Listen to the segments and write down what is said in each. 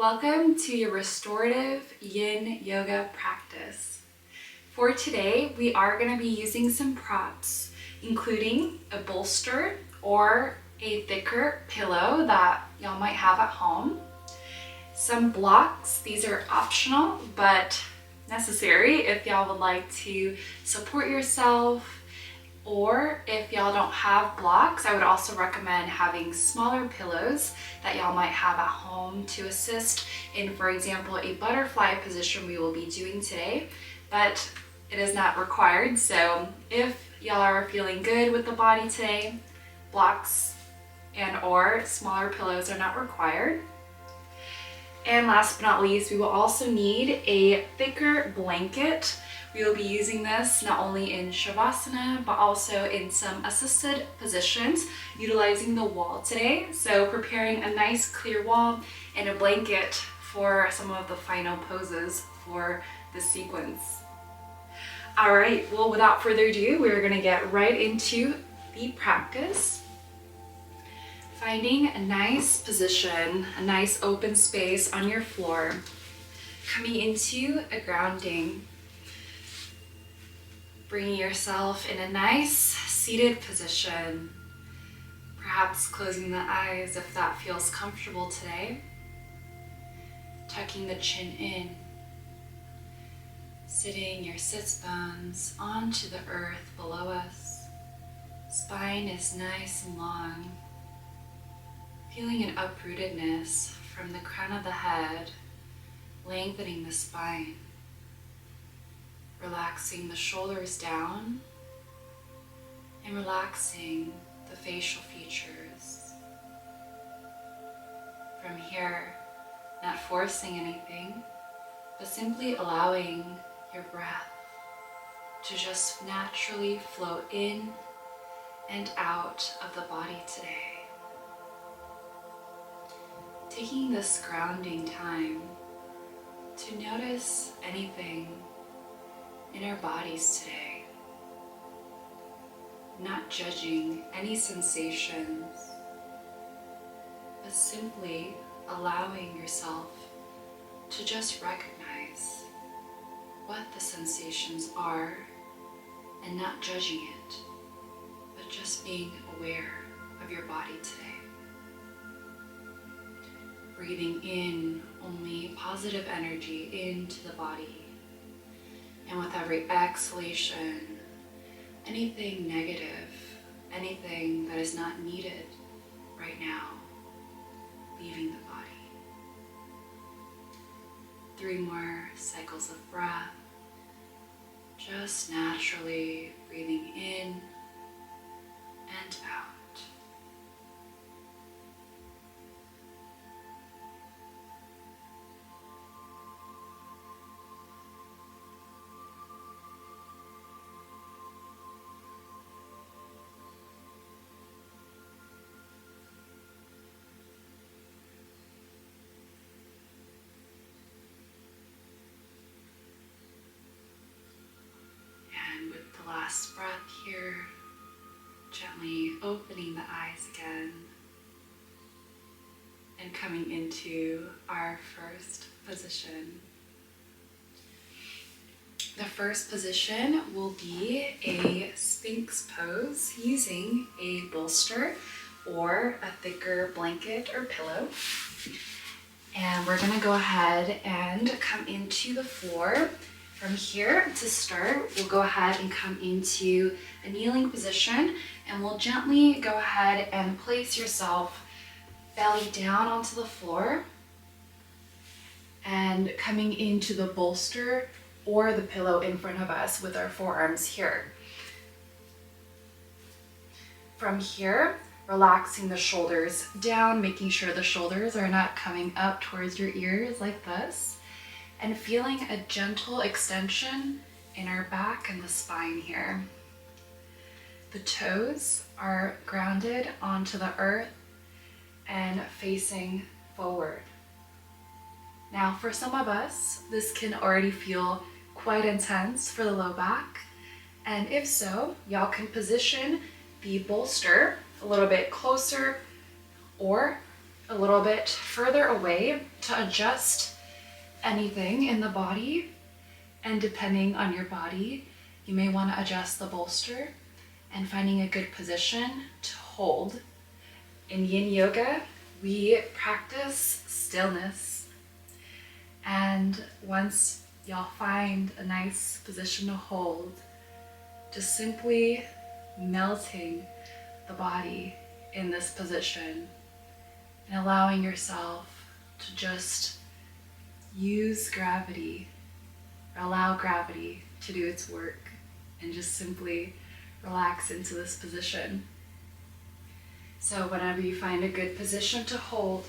Welcome to your restorative yin yoga practice. For today, we are going to be using some props, including a bolster or a thicker pillow that y'all might have at home. Some blocks, these are optional but necessary if y'all would like to support yourself, or if y'all don't have blocks, I would also recommend having smaller pillows that y'all might have at home to assist in, for example, a butterfly position we will be doing today, but it is not required. So if y'all are feeling good with the body today, blocks and or smaller pillows are not required. And last but not least, we will also need a thicker blanket. We will be using this not only in Shavasana, but also in some assisted positions, utilizing the wall today. So preparing a nice clear wall and a blanket for some of the final poses for this sequence. All right, well, without further ado, we're gonna get right into the practice. Finding a nice position, a nice open space on your floor, coming into a grounding. Bringing yourself in a nice seated position, perhaps closing the eyes if that feels comfortable today. Tucking the chin in, sitting your sits bones onto the earth below us. Spine is nice and long, feeling an uprootedness from the crown of the head, lengthening the spine. Relaxing the shoulders down and relaxing the facial features. From here, not forcing anything, but simply allowing your breath to just naturally flow in and out of the body today. Taking this grounding time to notice anything in our bodies today, not judging any sensations, but simply allowing yourself to just recognize what the sensations are and not judging it, but just being aware of your body today. Breathing in only positive energy into the body. And with every exhalation, anything negative, anything that is not needed right now, leaving the body. 3 more cycles of breath, just naturally breathing in and out. Last breath here, gently opening the eyes again and coming into our first position. The first position will be a Sphinx pose using a bolster or a thicker blanket or pillow. And we're gonna go ahead and come into the floor. From here, to start, we'll go ahead and come into a kneeling position, and we'll gently go ahead and place yourself belly down onto the floor and coming into the bolster or the pillow in front of us with our forearms here. From here, relaxing the shoulders down, making sure the shoulders are not coming up towards your ears like this. And feeling a gentle extension in our back and the spine here. The toes are grounded onto the earth and facing forward. Now, for some of us, this can already feel quite intense for the low back. And if so, y'all can position the bolster a little bit closer or a little bit further away to adjust anything in the body. And depending on your body, you may want to adjust the bolster and finding a good position to hold. In yin yoga, we practice stillness. And once y'all find a nice position to hold, just simply melting the body in this position and allowing yourself to just use gravity, or allow gravity to do its work, and just simply relax into this position. So whenever you find a good position to hold,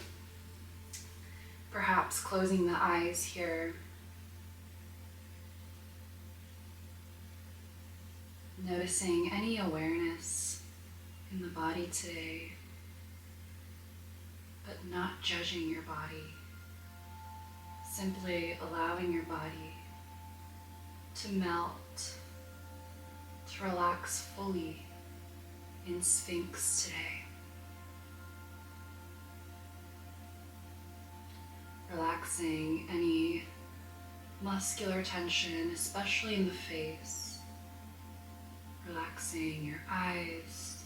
perhaps closing the eyes here, noticing any awareness in the body today, but not judging your body, simply allowing your body to melt, to relax fully in Sphinx today. Relaxing any muscular tension, especially in the face. Relaxing your eyes,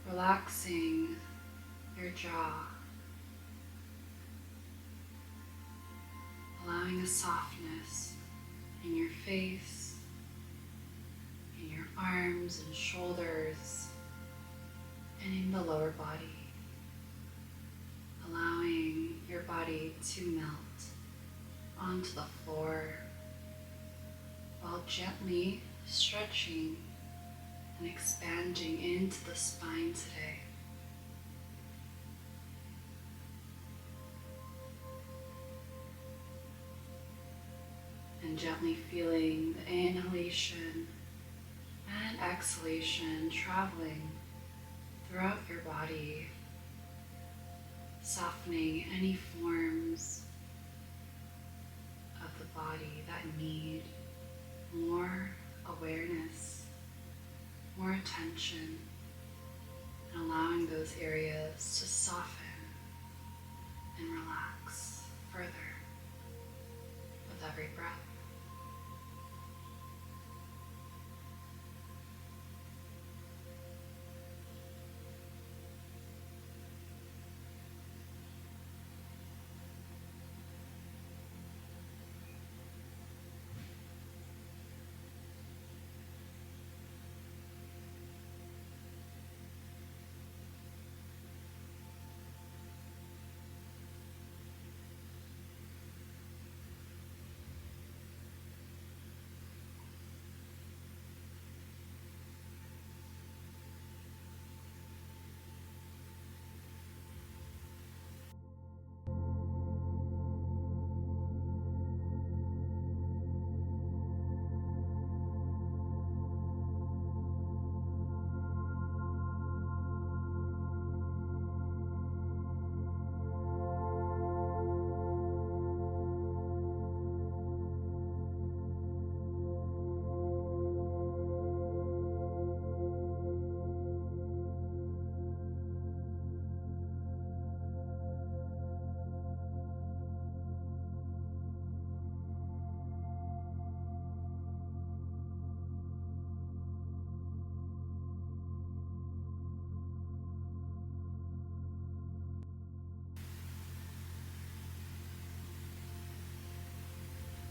relaxing your jaw. Allowing a softness in your face, in your arms and shoulders, and in the lower body. Allowing your body to melt onto the floor while gently stretching and expanding into the spine today. And gently feeling the inhalation and exhalation traveling throughout your body, softening any forms of the body that need more awareness, more attention, and allowing those areas to soften and relax further with every breath.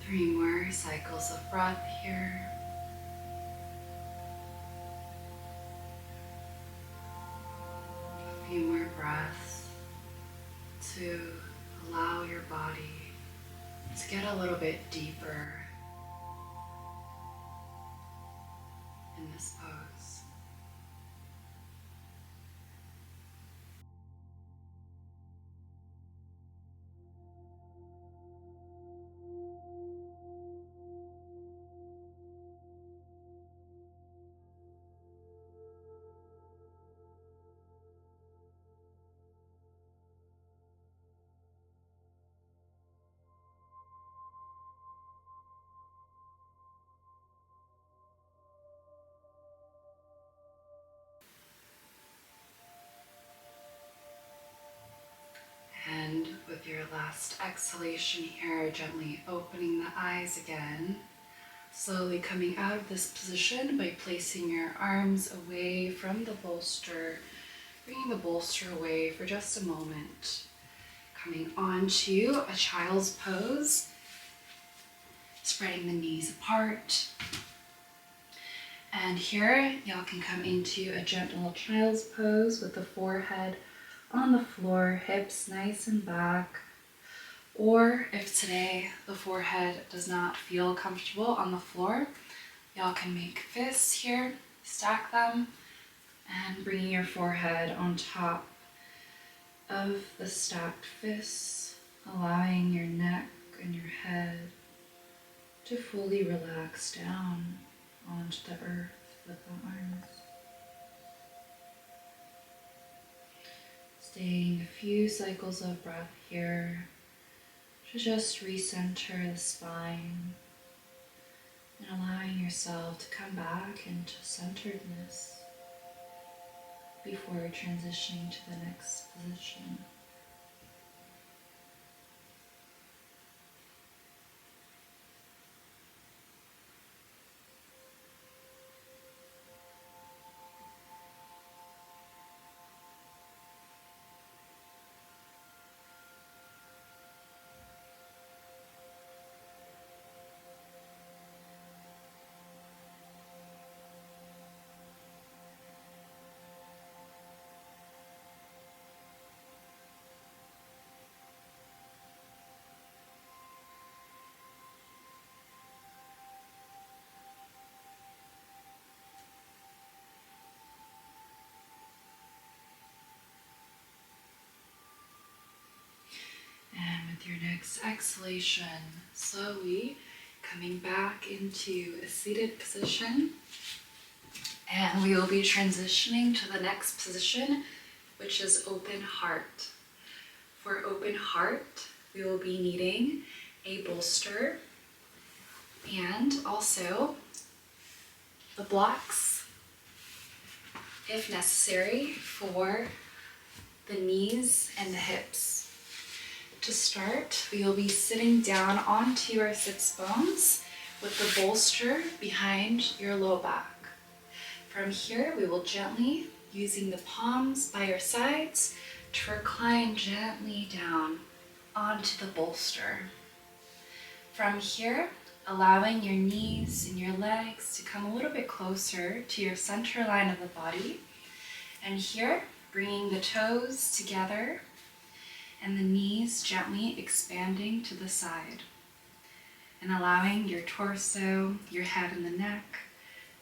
Three more cycles of breath here. A few more breaths to allow your body to get a little bit deeper in this pose. next exhalation here, gently opening the eyes again. Slowly coming out of this position by placing your arms away from the bolster, bringing the bolster away for just a moment. Coming onto a child's pose, spreading the knees apart. And here, y'all can come into a gentle child's pose with the forehead on the floor, hips nice and back. Or if today the forehead does not feel comfortable on the floor, y'all can make fists here, stack them, and bring your forehead on top of the stacked fists, allowing your neck and your head to fully relax down onto the earth with the arms. Staying a few cycles of breath here to just recenter the spine and allowing yourself to come back into centeredness before transitioning to the next position. And with your next exhalation, slowly coming back into a seated position. And we will be transitioning to the next position, which is open heart. For open heart, we will be needing a bolster and also the blocks, if necessary, for the knees and the hips. To start, we will be sitting down onto our sits bones with the bolster behind your low back. From here, we will gently, using the palms by your sides, to recline gently down onto the bolster. From here, allowing your knees and your legs to come a little bit closer to your center line of the body. And here, bringing the toes together and the knees gently expanding to the side. And allowing your torso, your head and the neck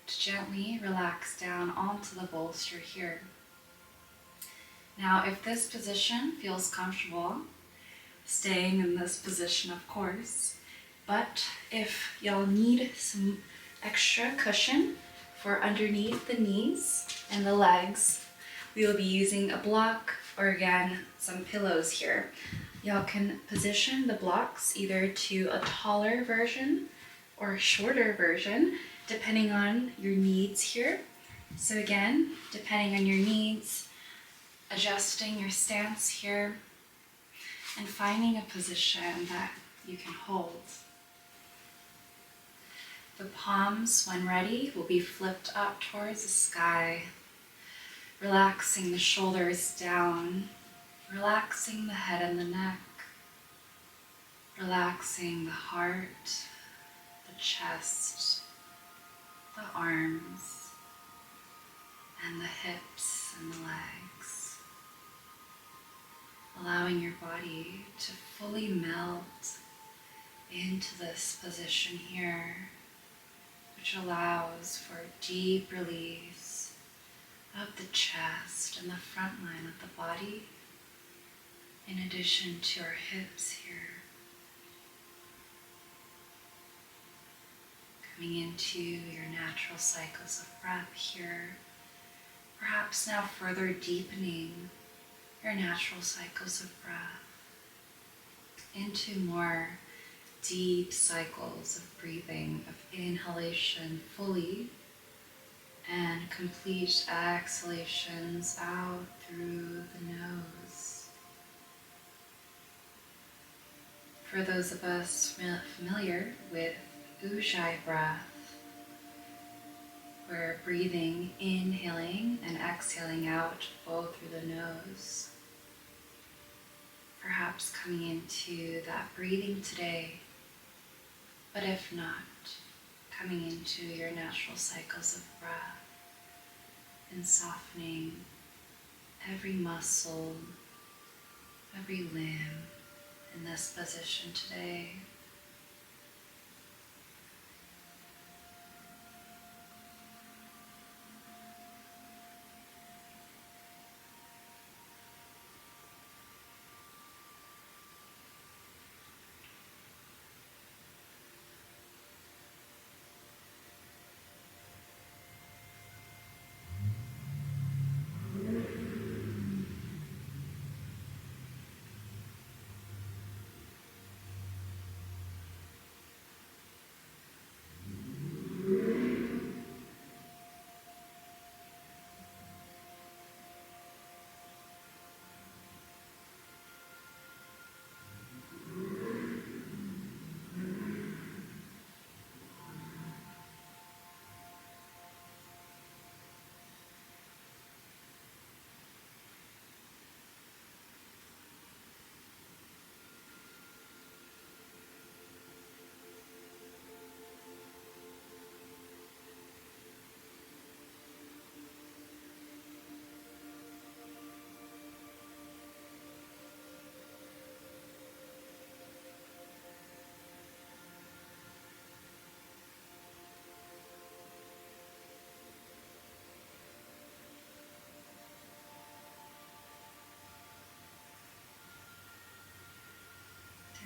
to gently relax down onto the bolster here. Now, if this position feels comfortable, staying in this position of course, but if y'all need some extra cushion for underneath the knees and the legs, we will be using a block or again, some pillows here. Y'all can position the blocks either to a taller version or a shorter version, depending on your needs here. So again, depending on your needs, adjusting your stance here and finding a position that you can hold. The palms, when ready, will be flipped up towards the sky, relaxing the shoulders down, relaxing the head and the neck, relaxing the heart, the chest, the arms, and the hips and the legs. Allowing your body to fully melt into this position here, which allows for a deep release of the chest and the front line of the body, in addition to our hips here. Coming into your natural cycles of breath here, perhaps now further deepening your natural cycles of breath into more deep cycles of breathing, of inhalation fully, and complete exhalations out through the nose. For those of us familiar with Ujjayi breath, we're breathing, inhaling and exhaling out both through the nose. Perhaps coming into that breathing today, but if not, coming into your natural cycles of breath and softening every muscle, every limb in this position today.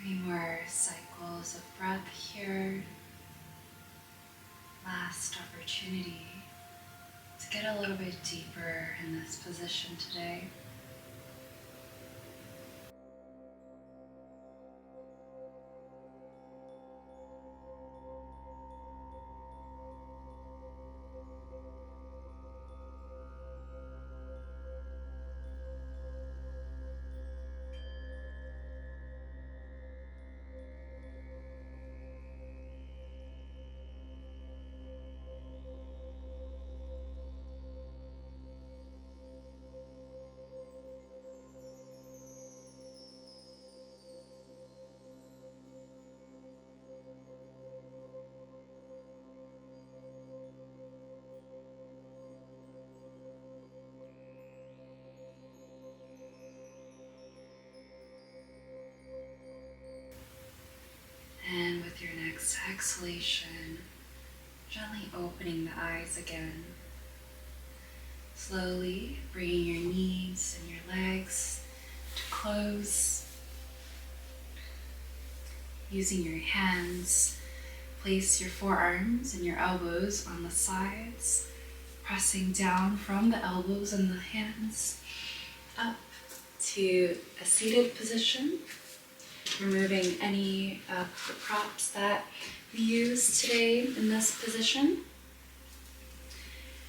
Three more cycles of breath here. Last opportunity to get a little bit deeper in this position today. And with your next exhalation, gently opening the eyes again. Slowly bringing your knees and your legs to close. Using your hands, place your forearms and your elbows on the sides, pressing down from the elbows and the hands up to a seated position. Removing any of the props that we use today in this position.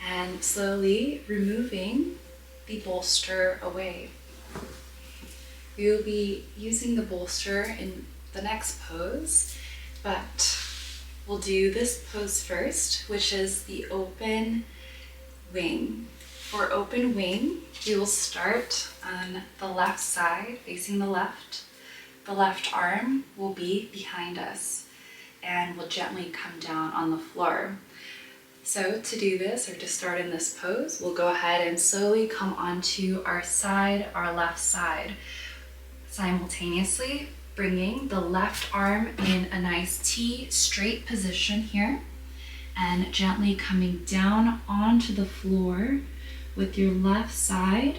And slowly removing the bolster away. We will be using the bolster in the next pose, but we'll do this pose first, which is the open wing. For open wing, we will start on the left side, facing the left. The left arm will be behind us and will gently come down on the floor. So to do this, or to start in this pose, we'll go ahead and slowly come onto our side, our left side, simultaneously bringing the left arm in a nice T straight position here, and gently coming down onto the floor with your left side,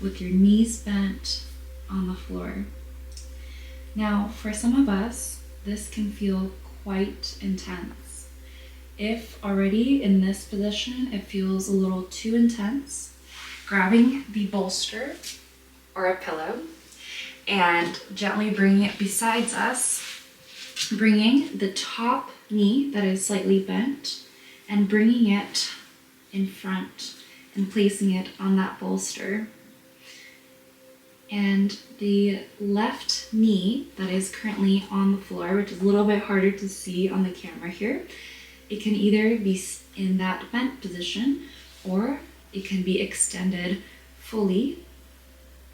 with your knees bent on the floor. Now, for some of us, this can feel quite intense. If already in this position it feels a little too intense, grabbing the bolster or a pillow and gently bringing it beside us, bringing the top knee that is slightly bent and bringing it in front and placing it on that bolster. And the left knee that is currently on the floor, which is a little bit harder to see on the camera here, it can either be in that bent position or it can be extended fully,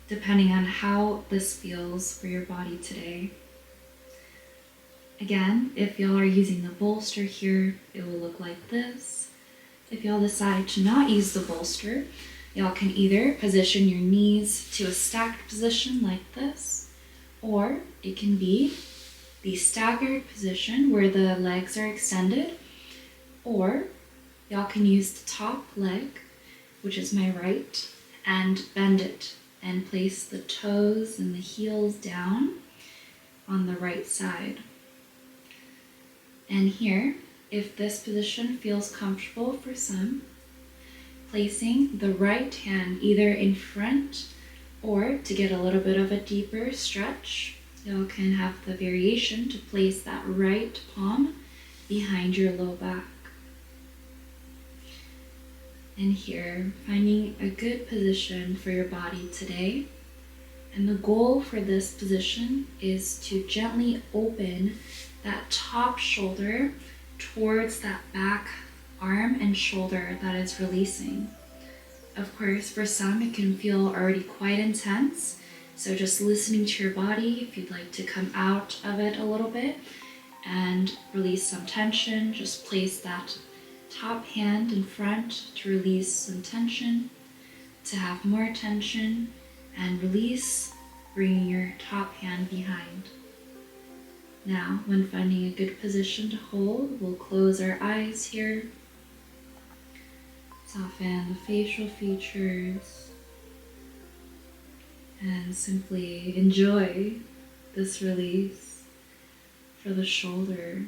depending on how this feels for your body today. Again, if y'all are using the bolster here, it will look like this. If y'all decide to not use the bolster, y'all can either position your knees to a stacked position like this, or it can be the staggered position where the legs are extended, or y'all can use the top leg, which is my right, and bend it and place the toes and the heels down on the right side. And here, if this position feels comfortable for some, placing the right hand either in front or to get a little bit of a deeper stretch, you can have the variation to place that right palm behind your low back. And here, finding a good position for your body today. And the goal for this position is to gently open that top shoulder towards that back arm and shoulder that is releasing. Of course, for some, it can feel already quite intense. So just listening to your body, if you'd like to come out of it a little bit and release some tension, just place that top hand in front to release some tension, to have more tension, and release, bringing your top hand behind. Now, when finding a good position to hold, we'll close our eyes here. Soften the facial features and simply enjoy this release for the shoulder.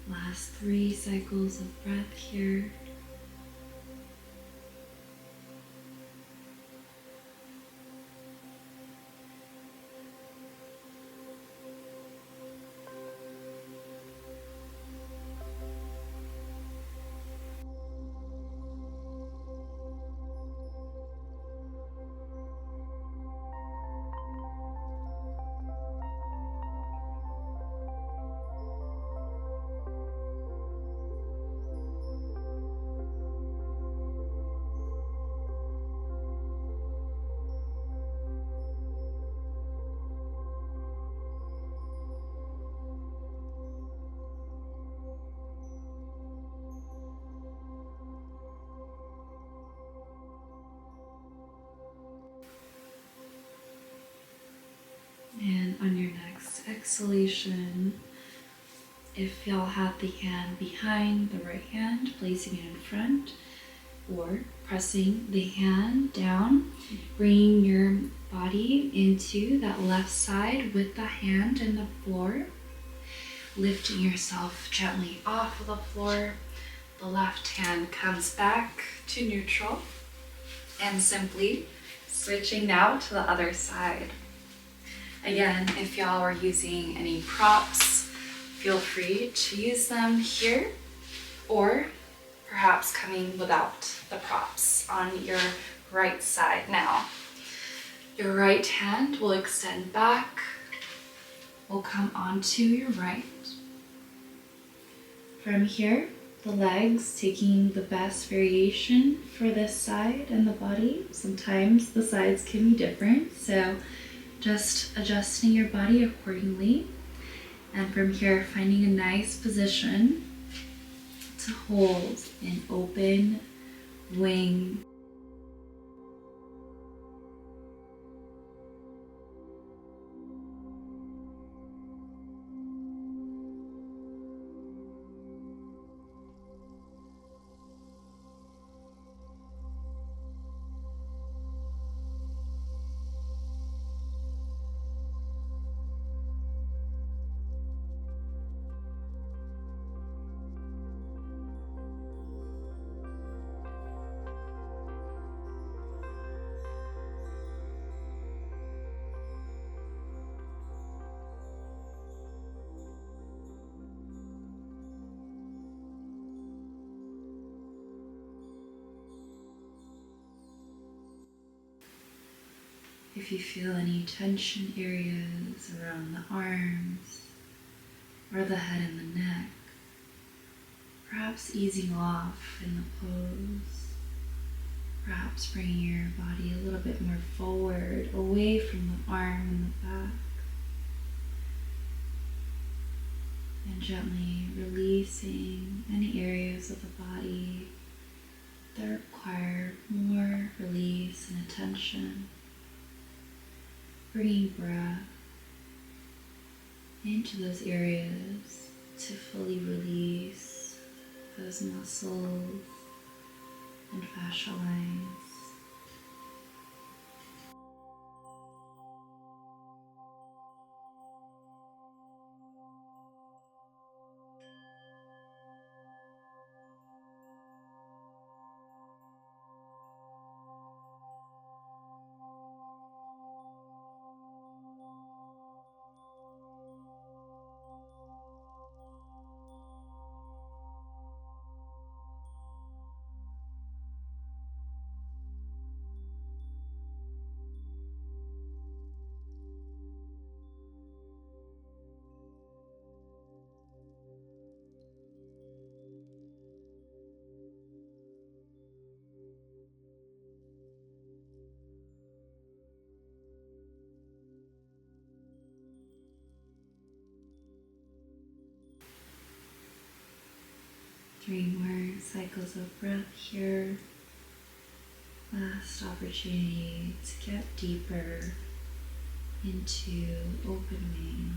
Last 3 cycles of breath here. And on your next exhalation, if y'all have the hand behind the right hand, placing it in front, or pressing the hand down, bringing your body into that left side with the hand in the floor, lifting yourself gently off of the floor. The left hand comes back to neutral, and simply switching now to the other side. Again, if y'all are using any props, feel free to use them here, or perhaps coming without the props on your right side. Now, your right hand will extend back, will come onto your right. From here, the legs taking the best variation for this side and the body. Sometimes the sides can be different, so just adjusting your body accordingly. And from here, finding a nice position to hold an open wing. If you feel any tension areas around the arms or the head and the neck, perhaps easing off in the pose, perhaps bringing your body a little bit more forward, away from the arm and the back, and gently releasing any areas of the body that require more release and attention. Bringing breath into those areas to fully release those muscles and fascia lines. Three more cycles of breath here. Last opportunity to get deeper into open wing.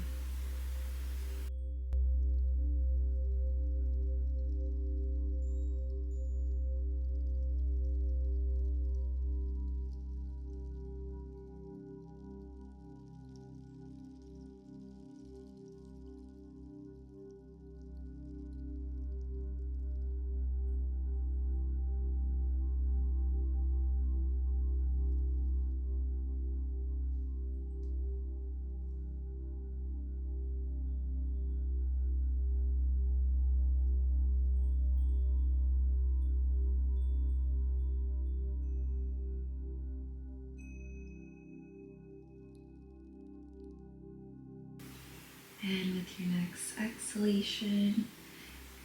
And with your next exhalation,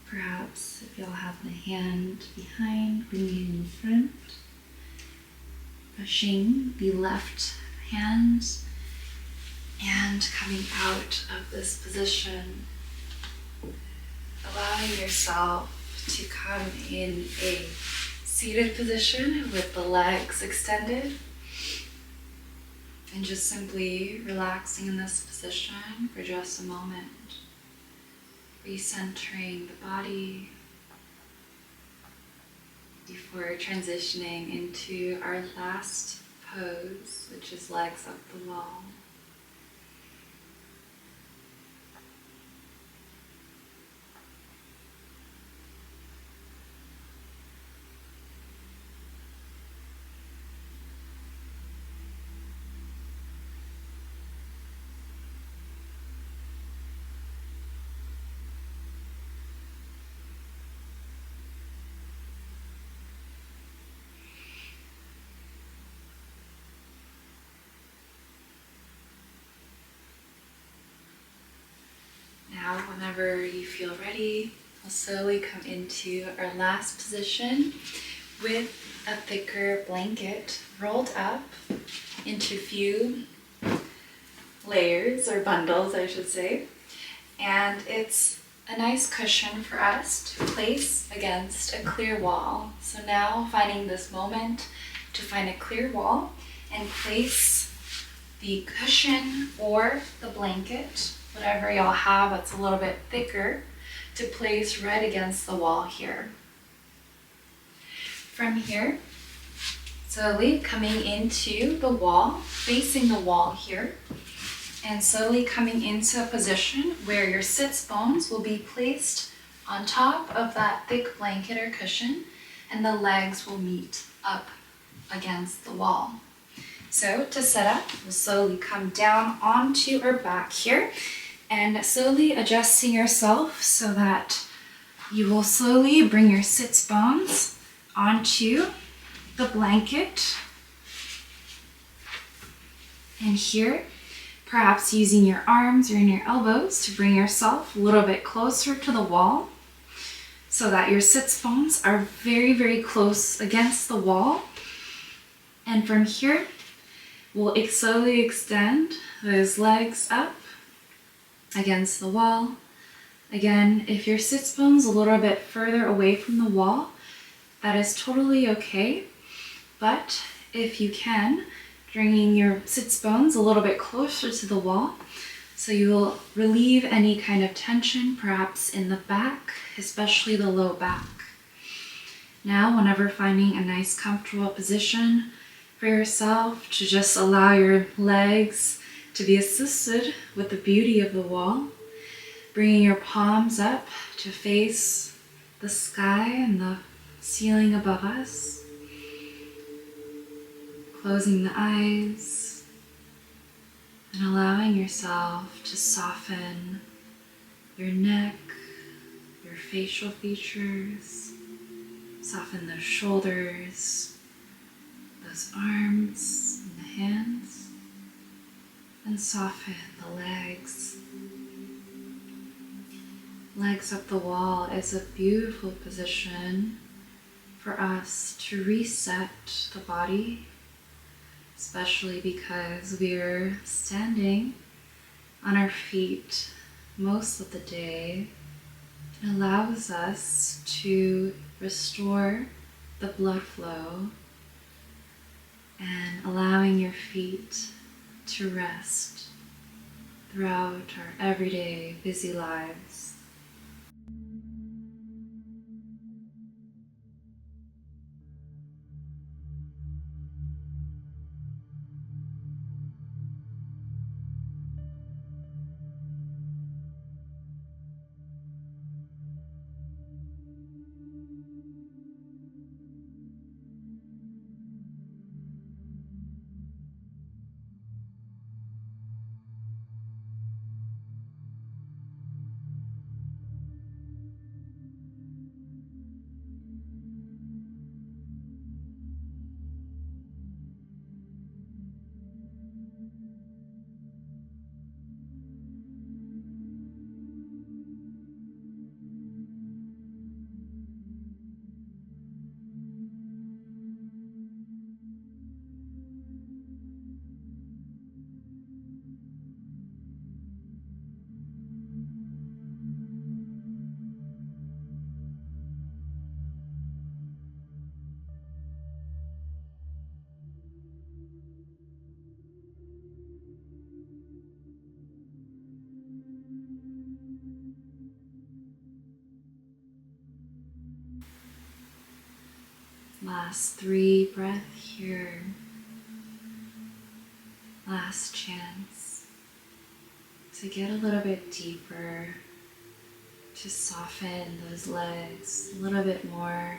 perhaps if y'all have the hand behind, bring it in front, pushing the left hand and coming out of this position, allowing yourself to come in a seated position with the legs extended. And just simply relaxing in this position for just a moment. Recentering the body before transitioning into our last pose, which is legs up the wall. whenever you feel ready, we'll slowly come into our last position with a thicker blanket rolled up into a few layers, or bundles I should say. And it's a nice cushion for us to place against a clear wall. So now finding this moment to find a clear wall and place the cushion or the blanket, whatever y'all have that's a little bit thicker, to place right against the wall here. From here, slowly coming into the wall, facing the wall here, and slowly coming into a position where your sits bones will be placed on top of that thick blanket or cushion, and the legs will meet up against the wall. So to set up, we'll slowly come down onto our back here and slowly adjusting yourself so that you will slowly bring your sits bones onto the blanket. And here, perhaps using your arms or your elbows to bring yourself a little bit closer to the wall so that your sits bones are very, very close against the wall. And from here, we'll slowly extend those legs up against the wall. Again, if your sits bones a little bit further away from the wall, that is totally okay. But if you can, bringing your sits bones a little bit closer to the wall, so you will relieve any kind of tension, perhaps in the back, especially the low back. Now, whenever finding a nice comfortable position for yourself, to just allow your legs to be assisted with the beauty of the wall, bringing your palms up to face the sky and the ceiling above us. Closing the eyes and allowing yourself to soften your neck, your facial features, soften those shoulders, those arms and the hands, and soften the legs. Legs up the wall is a beautiful position for us to reset the body, especially because we're standing on our feet most of the day. It allows us to restore the blood flow and allowing your feet to rest throughout our everyday busy lives. Last 3 breaths here. Last chance to get a little bit deeper, to soften those legs a little bit more.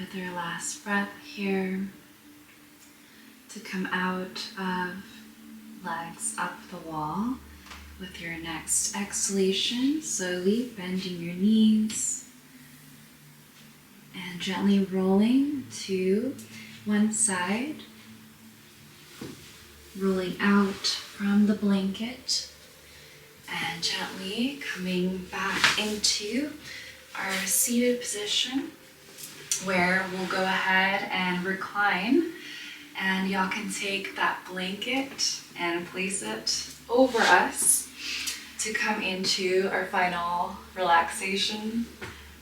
with your last breath here to come out of legs up the wall. With your next exhalation, slowly bending your knees and gently rolling to one side, rolling out from the blanket and gently coming back into our seated position where we'll go ahead and recline, and y'all can take that blanket and place it over us to come into our final relaxation,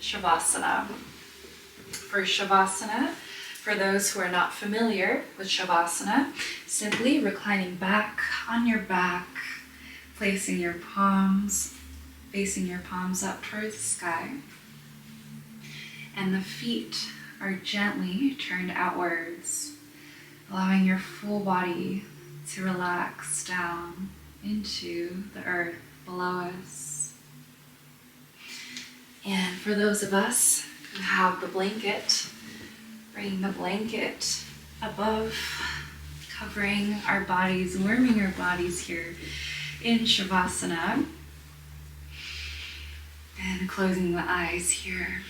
Shavasana. For Shavasana, for those who are not familiar with Shavasana, simply reclining back on your back, placing your palms, facing your palms up towards the sky, and the feet are gently turned outwards, allowing your full body to relax down into the earth below us. And for those of us who have the blanket, bringing the blanket above, covering our bodies, warming our bodies here in Shavasana, and closing the eyes here.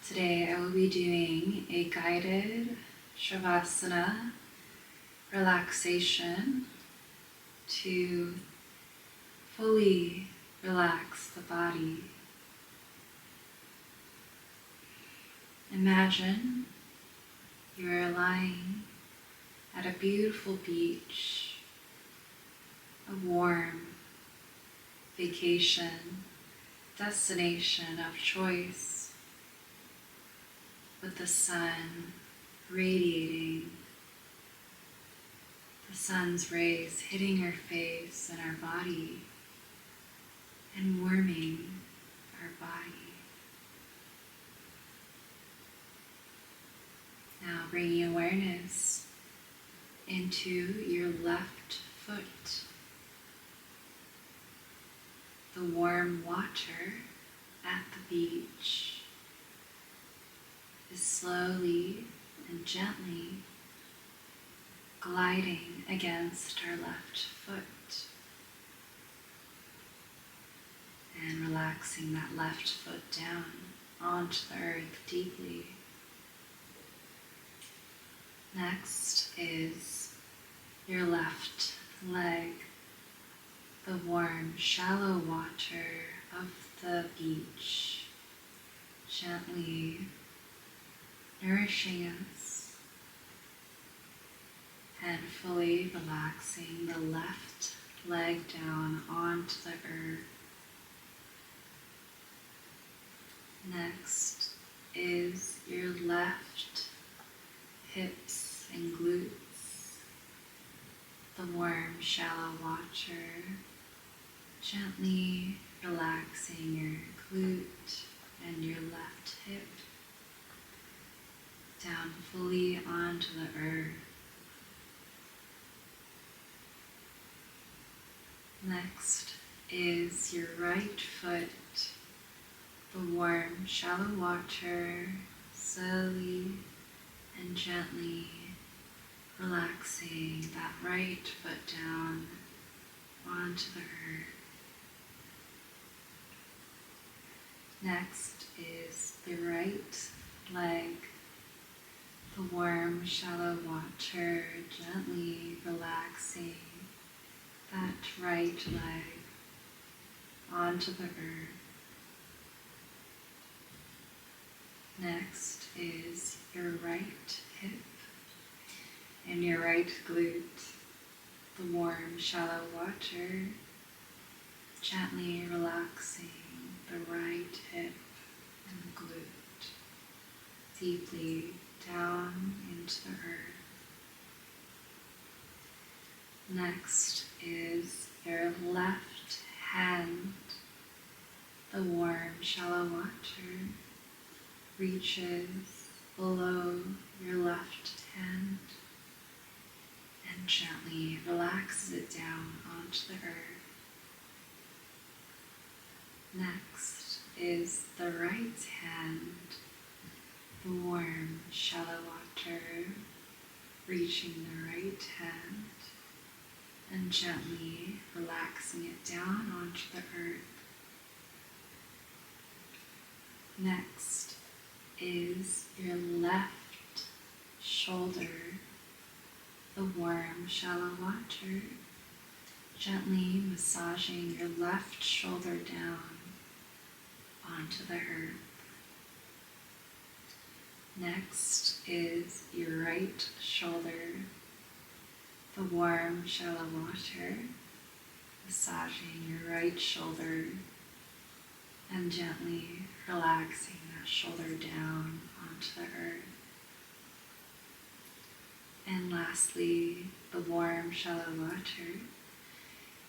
Today I will be doing a guided Shavasana relaxation to fully relax the body. Imagine you are lying at a beautiful beach, a warm vacation destination of choice, with the sun radiating, the sun's rays hitting our face and our body and warming our body. Now bringing awareness into your left foot. The warm water at the beach is slowly and gently gliding against our left foot and relaxing that left foot down onto the earth deeply. Next is your left leg, the warm, shallow water of the beach, gently nourishing us and fully relaxing the left leg down onto the earth. Next is your left hips and glutes, the warm, shallow water, gently relaxing your glute and your left hip down fully onto the earth. Next is your right foot, the warm, shallow water, slowly and gently relaxing that right foot down onto the earth. Next is the right leg, the warm, shallow water, gently relaxing that right leg onto the earth. Next is your right hip and your right glute, the warm, shallow water, gently relaxing the right hip and glute deeply down into the earth. Next is your left hand, the warm, shallow water reaches below your left hand and gently relaxes it down onto the earth. Next is the right hand, the warm, shallow water, reaching the right hand and gently relaxing it down onto the earth. Next is your left shoulder, the warm, shallow water, gently massaging your left shoulder down onto the earth. Next is your right shoulder, the warm, shallow water, massaging your right shoulder and gently relaxing that shoulder down onto the earth. And lastly, the warm, shallow water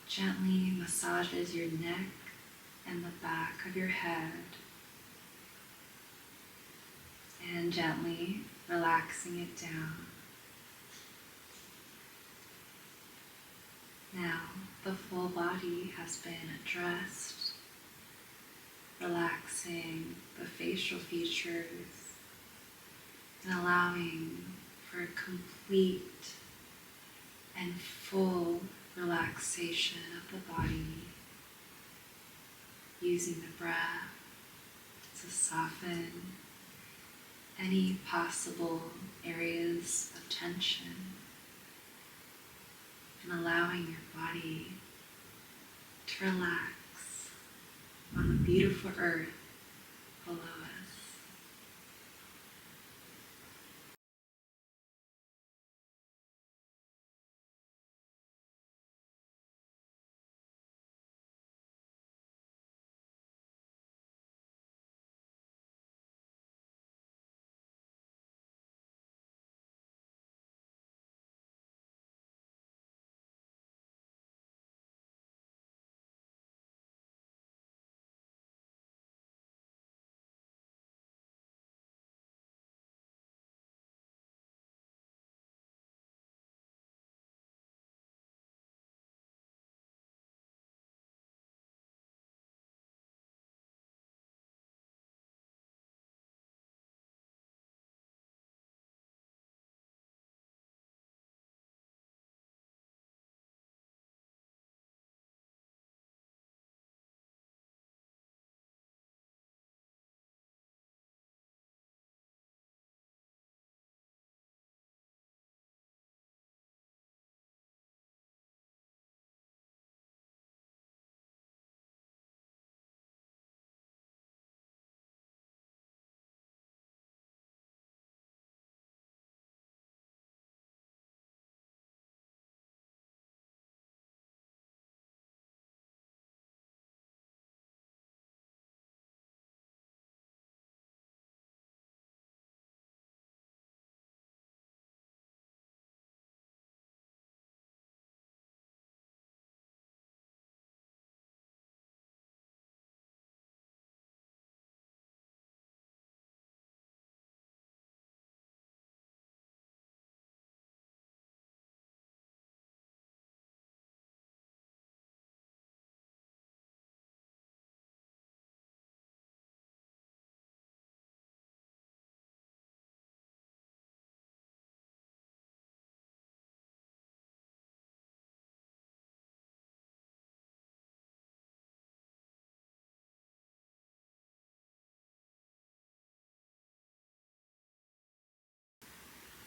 gently massages your neck and the back of your head, and gently relaxing it down. Now the full body has been addressed, relaxing the facial features and allowing for a complete and full relaxation of the body, using the breath to soften any possible areas of tension and allowing your body to relax on the beautiful earth below us.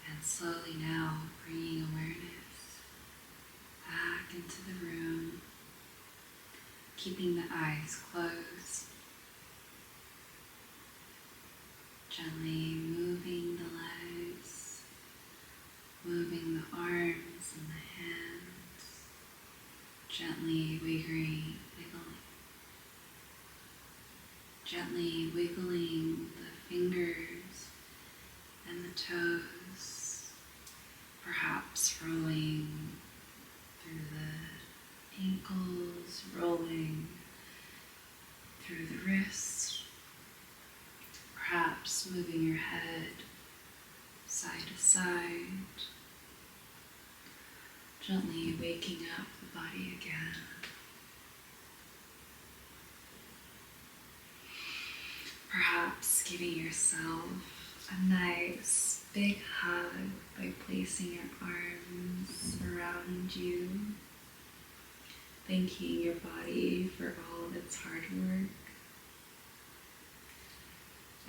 And slowly now bringing awareness back into the room, keeping the eyes closed, gently moving the legs, moving the arms and the hands, gently wiggling the fingers and the toes, perhaps rolling through the ankles, rolling through the wrists, perhaps moving your head side to side, gently waking up the body again. giving yourself a nice big hug by placing your arms around you, thanking your body for all of its hard work.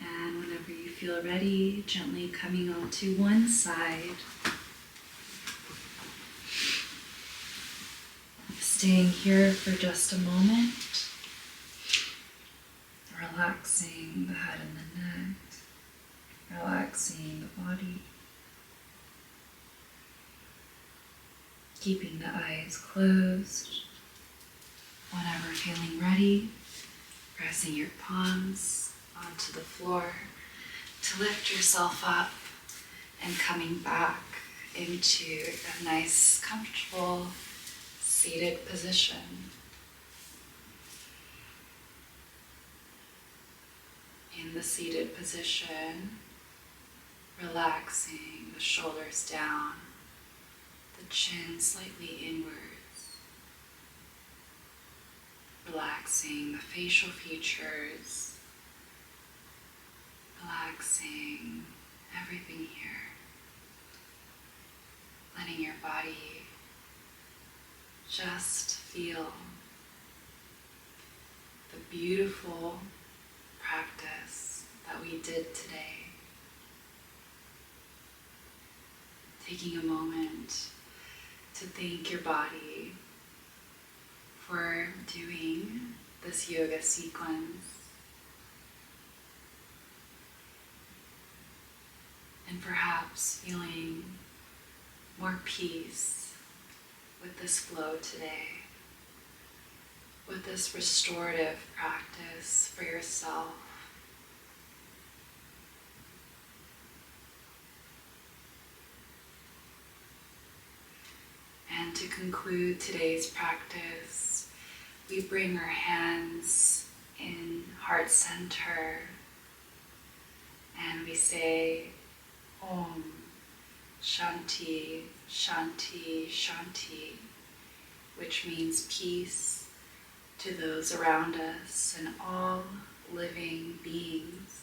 And whenever you feel ready, gently coming onto one side, staying here for just a moment, relaxing the head and the neck, relaxing the body, keeping the eyes closed. Whenever feeling ready, pressing your palms onto the floor to lift yourself up and coming back into a nice, comfortable, seated position. In the seated position, relaxing the shoulders down, the chin slightly inwards, relaxing the facial features, relaxing everything here, letting your body just feel the beautiful practice that we did today. Taking a moment to thank your body for doing this yoga sequence, and perhaps feeling more peace with this flow today, with this restorative practice for yourself. And to conclude today's practice, we bring our hands in heart center and we say Om Shanti, Shanti, Shanti, which means peace to those around us and all living beings,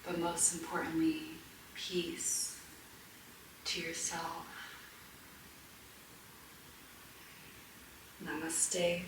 but most importantly, peace to yourself. Namaste.